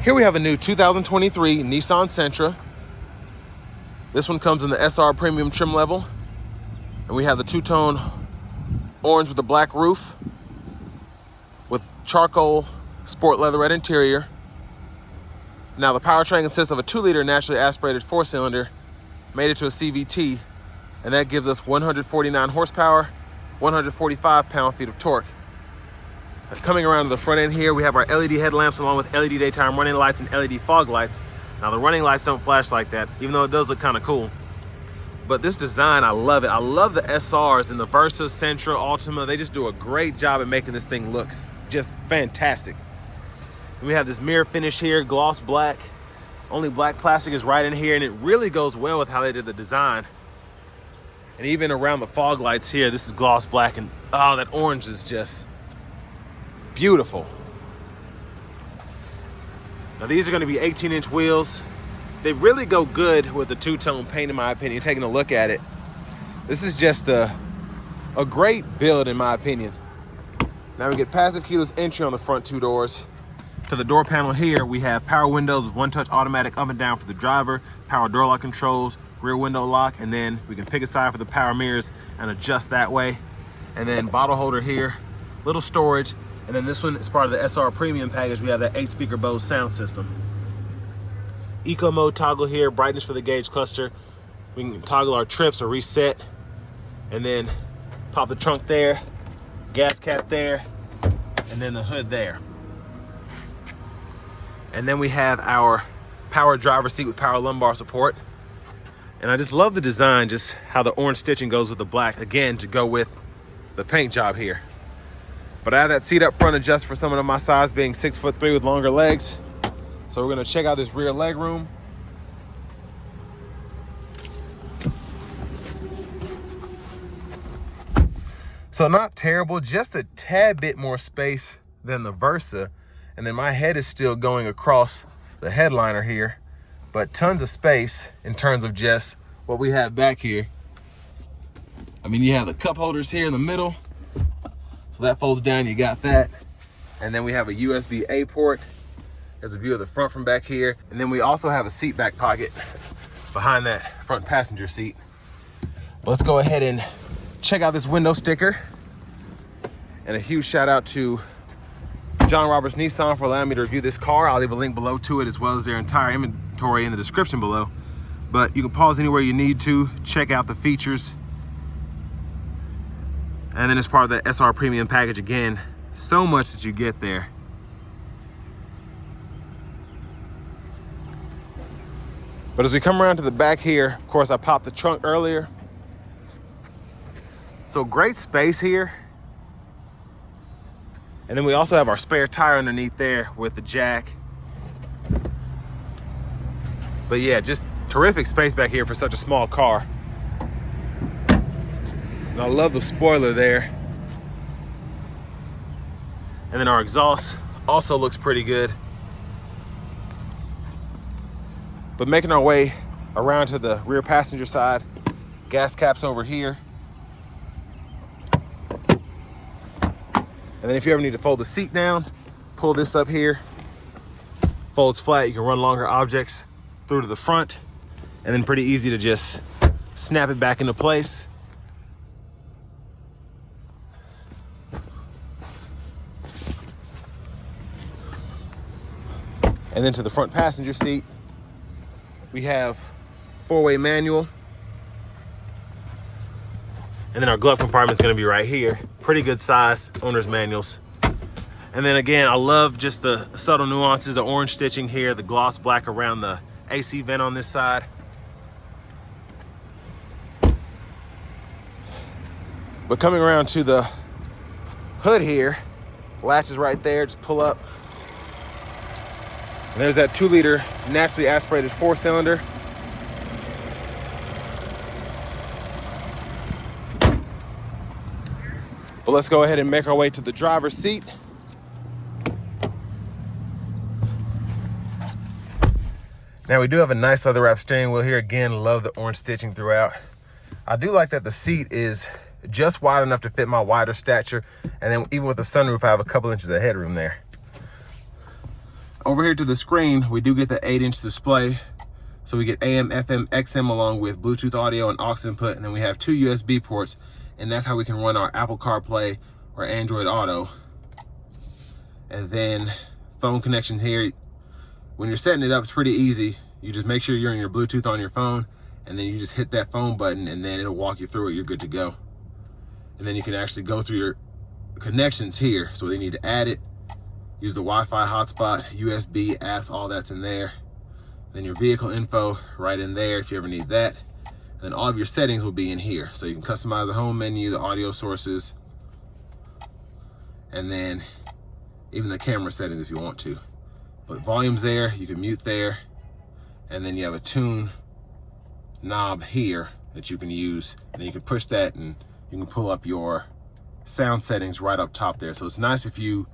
Here we have a new 2023 Nissan Sentra. This one comes in the SR Premium trim level. And we have the two-tone orange with the black roof with charcoal sport leatherette interior. Now the powertrain consists of a 2-liter naturally aspirated 4-cylinder made into a CVT, and that gives us 149 horsepower, 145 pound-feet of torque. Coming around to the front end here, we have our LED headlamps along with LED daytime running lights and LED fog lights. Now the running lights don't flash like that, even though it does look kind of cool. But this design, I love it. I love the SRs and the Versa, Sentra, Altima. They just do a great job at making this thing look just fantastic. And we have this mirror finish here, gloss black. Only black plastic is right in here, and it really goes well with how they did the design. And even around the fog lights here, this is gloss black, and oh, that orange is just beautiful. Now these are going to be 18-inch wheels. They really go good with the two-tone paint, in my opinion, taking a look at it. This is just a great build, in my opinion. Now we get passive keyless entry on the front 2 doors. To the door panel here, we have power windows with one-touch automatic up and down for the driver, power door lock controls, rear window lock, and then we can pick a side for the power mirrors and adjust that way. And then bottle holder here, little storage. And then this one is part of the SR Premium package. We have that 8-speaker Bose sound system. Eco mode toggle here, brightness for the gauge cluster. We can toggle our trips or reset, and then pop the trunk there, gas cap there, and then the hood there. And then we have our power driver seat with power lumbar support. And I just love the design, just how the orange stitching goes with the black, again, to go with the paint job here. But I have that seat up front adjusted for someone of my size, being 6'3" with longer legs. So we're gonna check out this rear leg room. So not terrible, just a tad bit more space than the Versa. And then my head is still going across the headliner here, but tons of space in terms of just what we have back here. I mean, you have the cup holders here in the middle. So that folds down, you got that. And then we have a USB-A port. There's a view of the front from back here. And then we also have a seat back pocket behind that front passenger seat. But let's go ahead and check out this window sticker. And a huge shout out to John Roberts Nissan for allowing me to review this car. I'll leave a link below to it, as well as their entire inventory in the description below. But you can pause anywhere you need to, check out the features. And then as part of the SR Premium package, again, so much that you get there. But as we come around to the back here, of course, I popped the trunk earlier. So great space here. And then we also have our spare tire underneath there with the jack. But yeah, just terrific space back here for such a small car. And I love the spoiler there. And then our exhaust also looks pretty good. But making our way around to the rear passenger side, gas caps over here. And then if you ever need to fold the seat down, pull this up here, folds flat, you can run longer objects through to the front, and then pretty easy to just snap it back into place. And then to the front passenger seat, we have 4-way manual. And then our glove compartment's gonna be right here. Pretty good size, owner's manuals. And then again, I love just the subtle nuances, the orange stitching here, the gloss black around the AC vent on this side. But coming around to the hood here, latch is right there, just pull up. And there's that 2-liter naturally aspirated 4-cylinder. But let's go ahead and make our way to the driver's seat. Now we do have a nice leather wrap steering wheel here. Again, love the orange stitching throughout. I do like that the seat is just wide enough to fit my wider stature. And then even with the sunroof, I have a couple inches of headroom there. over here to the screen, we do get the 8-inch display. So we get AM, FM, XM along with Bluetooth audio and aux input, and then we have 2 USB ports, and that's how we can run our Apple CarPlay or Android Auto. And then phone connections here. When you're setting it up, it's pretty easy. You just make sure you're in your Bluetooth on your phone, and then you just hit that phone button, and then it'll walk you through it. You're good to go. And then you can actually go through your connections here. So they need to add it, use the Wi-Fi hotspot, USB, apps, all that's in there. Then your vehicle info right in there if you ever need that. And then all of your settings will be in here. So you can customize the home menu, the audio sources, and then even the camera settings if you want to. But volume's there, you can mute there. And then you have a tune knob here that you can use. And then you can push that and you can pull up your sound settings right up top there. So it's nice if you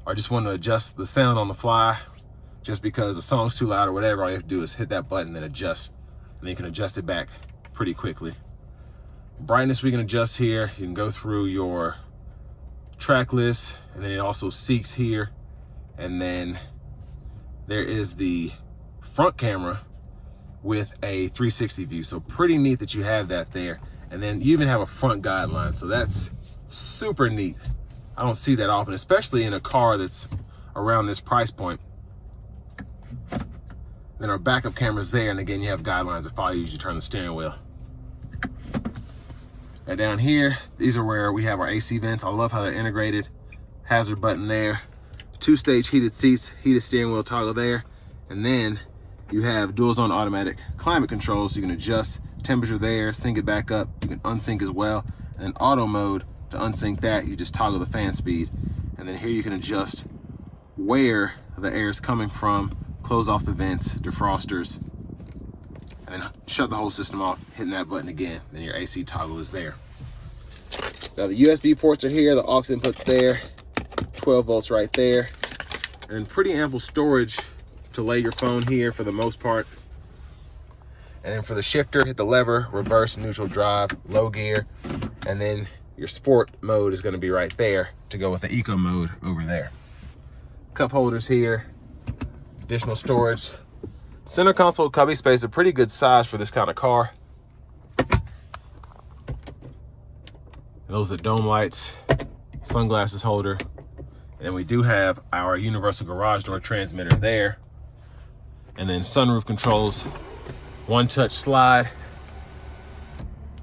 are just want to adjust the sound on the fly. Just because the song's too loud or whatever, all you have to do is hit that button and adjust. And then you can adjust it back pretty quickly. Brightness we can adjust here. You can go through your track list, and then it also seeks here. And then there is the front camera with a 360 view. So pretty neat that you have that there. And then you even have a front guideline. So that's super neat. I don't see that often, especially in a car that's around this price point. Then our backup camera's there, and again, you have guidelines that follow you as you turn the steering wheel. Now down here, these are where we have our AC vents. I love how they're integrated. Hazard button there. 2-stage heated seats, heated steering wheel toggle there. And then you have dual zone automatic climate control, so you can adjust temperature there, sync it back up. You can unsync as well. And then auto mode, to unsync that, you just toggle the fan speed. And then here you can adjust where the air is coming from, close off the vents, defrosters, and then shut the whole system off, hitting that button again. Then your AC toggle is there. Now the USB ports are here, the aux input's there, 12 volts right there, and pretty ample storage to lay your phone here for the most part. And then for the shifter, hit the lever, reverse, neutral, drive, low gear, and then your sport mode is going to be right there to go with the eco mode over there. Cup holders here, additional storage. Center console cubby space, a pretty good size for this kind of car. And those are the dome lights, sunglasses holder. And then we do have our universal garage door transmitter there. And then sunroof controls, one-touch slide.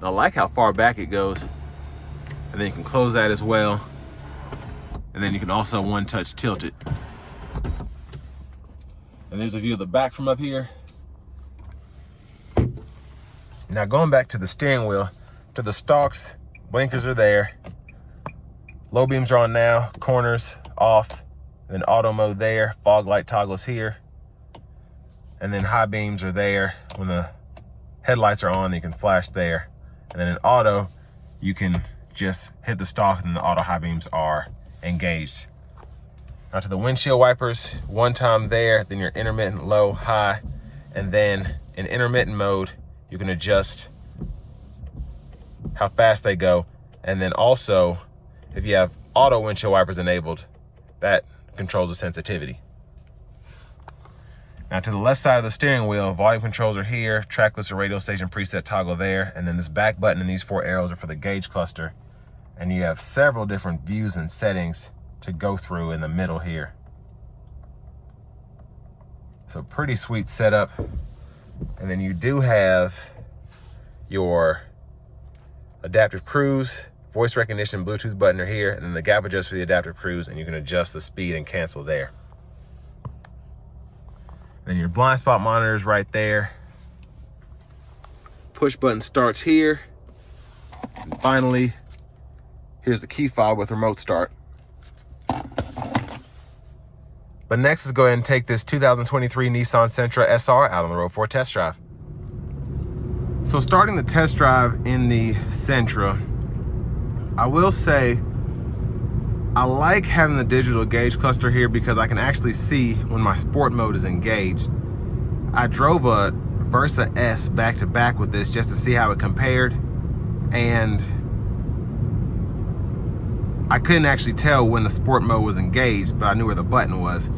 I like how far back it goes. And then you can close that as well. And then you can also one-touch tilt it. And there's a view of the back from up here. Now going back to the steering wheel, to the stalks, blinkers are there. Low beams are on now, corners off, then auto mode there, fog light toggles here. And then high beams are there. When the headlights are on, you can flash there. And then in auto, you can just hit the stalk and the auto high beams are engaged. Now to the windshield wipers, one time there, then your intermittent low, high, and then in intermittent mode, you can adjust how fast they go. And then also, if you have auto windshield wipers enabled, that controls the sensitivity. Now to the left side of the steering wheel, volume controls are here, track list or radio station preset toggle there, and then this back button and these 4 arrows are for the gauge cluster. And you have several different views and settings to go through in the middle here. So pretty sweet setup. And then you do have your adaptive cruise, voice recognition, Bluetooth button are here, and then the gap adjust for the adaptive cruise, and you can adjust the speed and cancel there. Then your blind spot monitor is right there. Push button starts here. And finally, here's the key fob with remote start. But next, let's go ahead and take this 2023 Nissan Sentra SR out on the road for a test drive. So starting the test drive in the Sentra, I will say I like having the digital gauge cluster here because I can actually see when my sport mode is engaged. I drove a Versa S back to back with this just to see how it compared, and I couldn't actually tell when the sport mode was engaged, but I knew where the button was.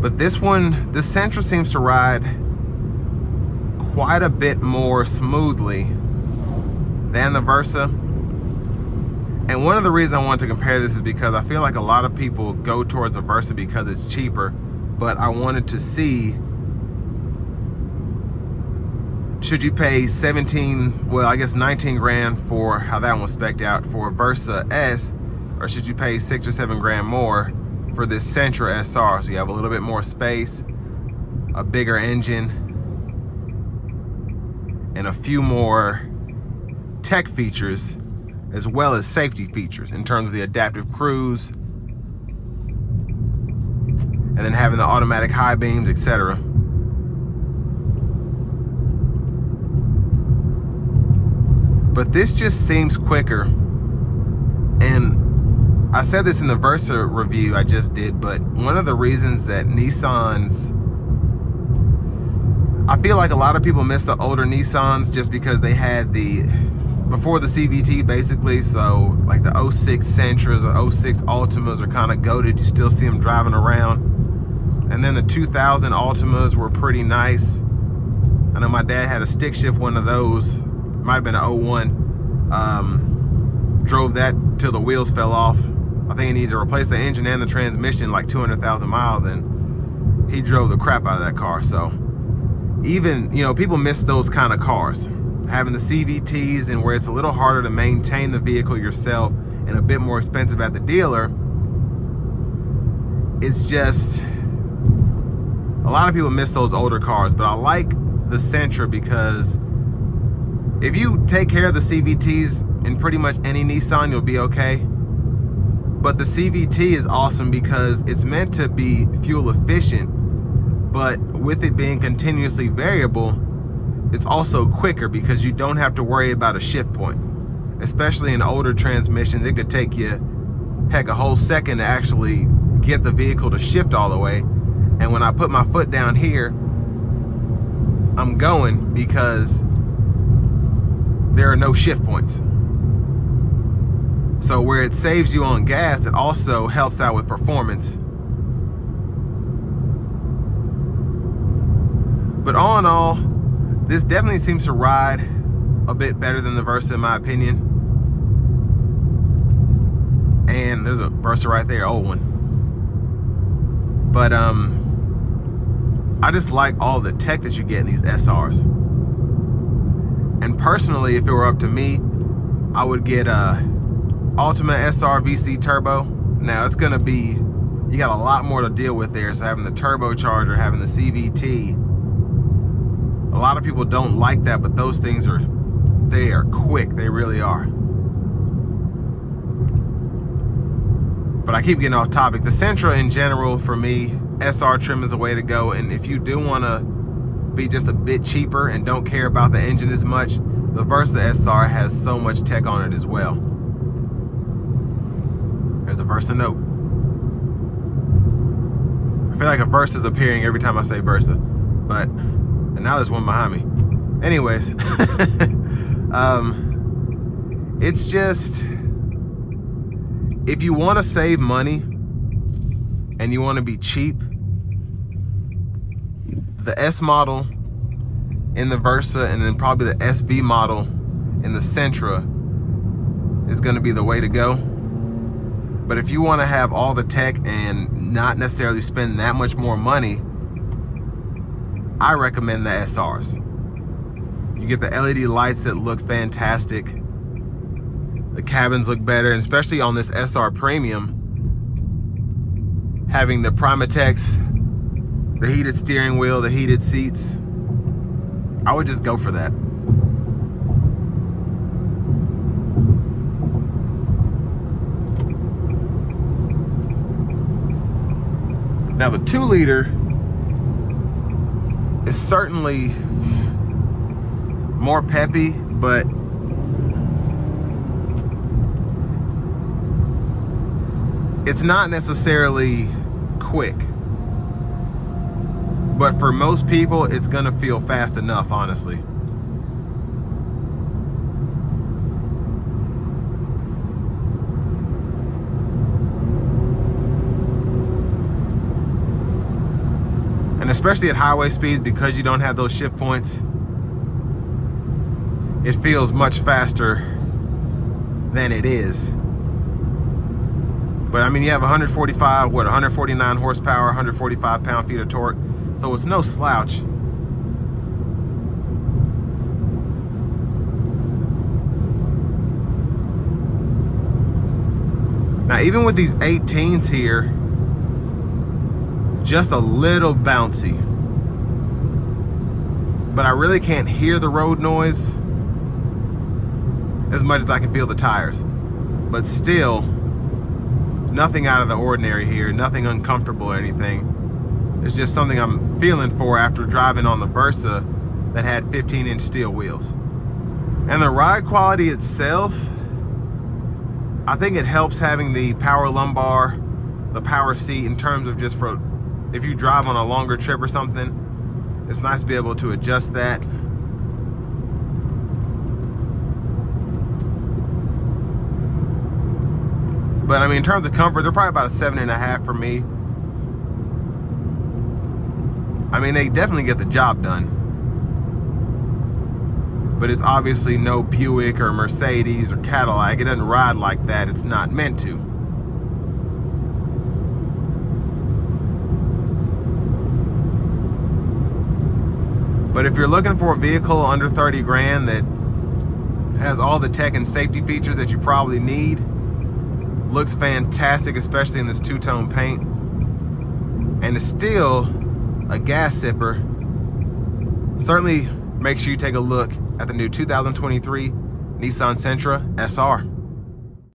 But this Sentra seems to ride quite a bit more smoothly than the Versa. And one of the reasons I wanted to compare this is because I feel like a lot of people go towards the Versa because it's cheaper, but I wanted to see, should you pay 17, well, I guess 19 grand for how that one was spec'd out for a Versa S, or should you pay 6 or 7 grand more for this Sentra SR? So you have a little bit more space, a bigger engine, and a few more tech features, as well as safety features in terms of the adaptive cruise, and then having the automatic high beams, etc. But this just seems quicker. And I said this in the Versa review I just did, but one of the reasons that I feel like a lot of people miss the older Nissans just because they had before the CVT basically, so like the 06 Sentras or 06 Altimas are kind of goated. You still see them driving around. And then the 2000 Altimas were pretty nice. I know my dad had a stick shift one of those, might have been an 01. Drove that till the wheels fell off. I think he needed to replace the engine and the transmission like 200,000 miles, and he drove the crap out of that car. So even, you know, people miss those kind of cars. Having the CVTs, and where it's a little harder to maintain the vehicle yourself and a bit more expensive at the dealer, it's just, a lot of people miss those older cars. But I like the Sentra because if you take care of the CVTs in pretty much any Nissan, you'll be okay. But the CVT is awesome because it's meant to be fuel efficient, but with it being continuously variable, it's also quicker because you don't have to worry about a shift point. Especially in older transmissions, it could take you, heck, a whole second to actually get the vehicle to shift all the way. And when I put my foot down here, I'm going because there are no shift points. So where it saves you on gas, it also helps out with performance. But all in all, this definitely seems to ride a bit better than the Versa in my opinion. And there's a Versa right there, old one. But I just like all the tech that you get in these SRs. And personally, if it were up to me, I would get a Ultimate SR VC Turbo. Now it's gonna be, you got a lot more to deal with there. So having the turbocharger, having the CVT, a lot of people don't like that, but those things are quick. They really are. But I keep getting off topic. The Sentra in general, for me, SR trim is the way to go. And if you do want to be just a bit cheaper and don't care about the engine as much, the Versa SR has so much tech on it as well. There's a Versa note. I feel like a Versa is appearing every time I say Versa, but, and now there's one behind me. Anyways, it's just, if you want to save money and you want to be cheap, the S model in the Versa and then probably the SV model in the Sentra is going to be the way to go. But if you want to have all the tech and not necessarily spend that much more money, I recommend the SRs. You get the LED lights that look fantastic. The cabins look better, and especially on this SR Premium, having the Primatex, the heated steering wheel, the heated seats, I would just go for that. Now the 2-liter is certainly more peppy, but it's not necessarily quick. But for most people, it's gonna feel fast enough, honestly. especially at highway speeds, because you don't have those shift points, it feels much faster than it is. But I mean, you have 149 horsepower, 145 pound-feet of torque, so it's no slouch. Now, even with these 18s here, just a little bouncy. But I really can't hear the road noise as much as I can feel the tires. But still, nothing out of the ordinary here, nothing uncomfortable or anything. It's just something I'm feeling for after driving on the Versa that had 15-inch steel wheels. And the ride quality itself, I think it helps having the power lumbar, the power seat, in terms of just for if you drive on a longer trip or something, it's nice to be able to adjust that. But I mean, in terms of comfort, they're probably about a 7.5 for me. I mean, they definitely get the job done. But it's obviously no Buick or Mercedes or Cadillac. It doesn't ride like that. It's not meant to. But if you're looking for a vehicle under 30 grand that has all the tech and safety features that you probably need, looks fantastic, especially in this two-tone paint, and is still a gas sipper, certainly make sure you take a look at the new 2023 Nissan Sentra SR.